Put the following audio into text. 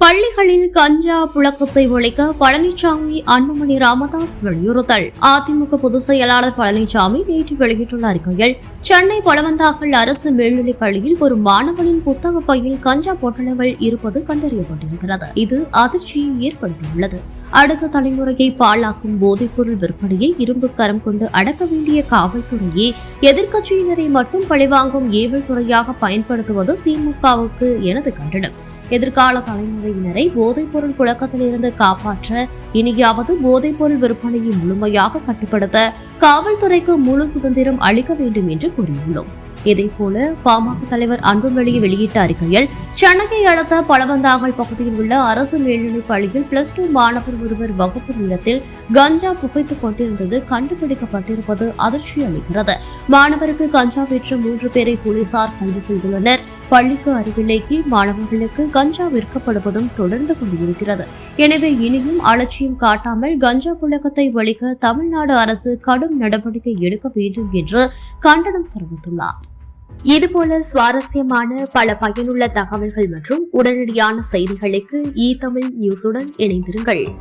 பள்ளிகளில் கஞ்சா புழக்கத்தை ஒழிக்க பழனிசாமி அன்புமணி ராமதாஸ் வலியுறுத்தல். அதிமுக பொதுச் செயலாளர் பழனிசாமி நேற்று வெளியிட்டுள்ள அறிக்கையில், சென்னை பழவந்தாக்கல் அரசு மேல்நிலைப் பள்ளியில் ஒரு மாணவனின் புத்தக பையில் கஞ்சா பொட்டலங்கள் இருப்பது கண்டறியப்பட்டிருக்கிறது. இது அதிர்ச்சியை ஏற்படுத்தியுள்ளது. அடுத்த தலைமுறையை பாழாக்கும் போதைப்பொருள் விற்பனையை இரும்பு கரம் கொண்டு அடக்க வேண்டிய காவல்துறையே எதிர்க்கட்சியினரை மட்டும் பழிவாங்கும் ஏவல் துறையாக பயன்படுத்துவது திமுகவுக்கு எனது கண்டனம். எதிர்கால தலைமுறையினரை போதைப்பொருள் புழக்கத்திலிருந்து காப்பாற்ற இனியாவது போதைப்பொருள் விற்பனையை முழுமையாக கட்டுப்படுத்த காவல்துறைக்கு முழு சுதந்திரம் அளிக்க வேண்டும் என்று கூறியுள்ளோம். இதேபோல பாமக தலைவர் அன்புமணி வெளியிட்ட அறிக்கையில், சென்னையை அடுத்த பழவந்தாங்கல் பகுதியில் உள்ள அரசு மேல்நிலைப் பள்ளியில் +2 மாணவர் ஒருவர் வகுப்பு நேரத்தில் கஞ்சா புகைத்துக் கொண்டிருந்தது கண்டுபிடிக்கப்பட்டிருப்பது அதிர்ச்சி அளிக்கிறது. மாணவருக்கு கஞ்சா விற்ற 3 பேரை போலீசார் கைது செய்துள்ளனர். பள்ளிக்கு அருகிலேயே மாணவர்களுக்கு கஞ்சா விற்கப்படுவதும் தொடர்ந்து கொண்டிருக்கிறது. எனவே இனியும் அலட்சியம் காட்டாமல் கஞ்சா புழக்கத்தை ஒழிக்க தமிழ்நாடு அரசு கடும் நடவடிக்கை எடுக்க வேண்டும் என்று கண்டனம் தெரிவித்துள்ளார். இதுபோல சுவாரஸ்யமான பல பயனுள்ள தகவல்கள் மற்றும் உடனடியான செய்திகளுக்கு தமிழ் நியூஸுடன் இணைந்திருங்கள்.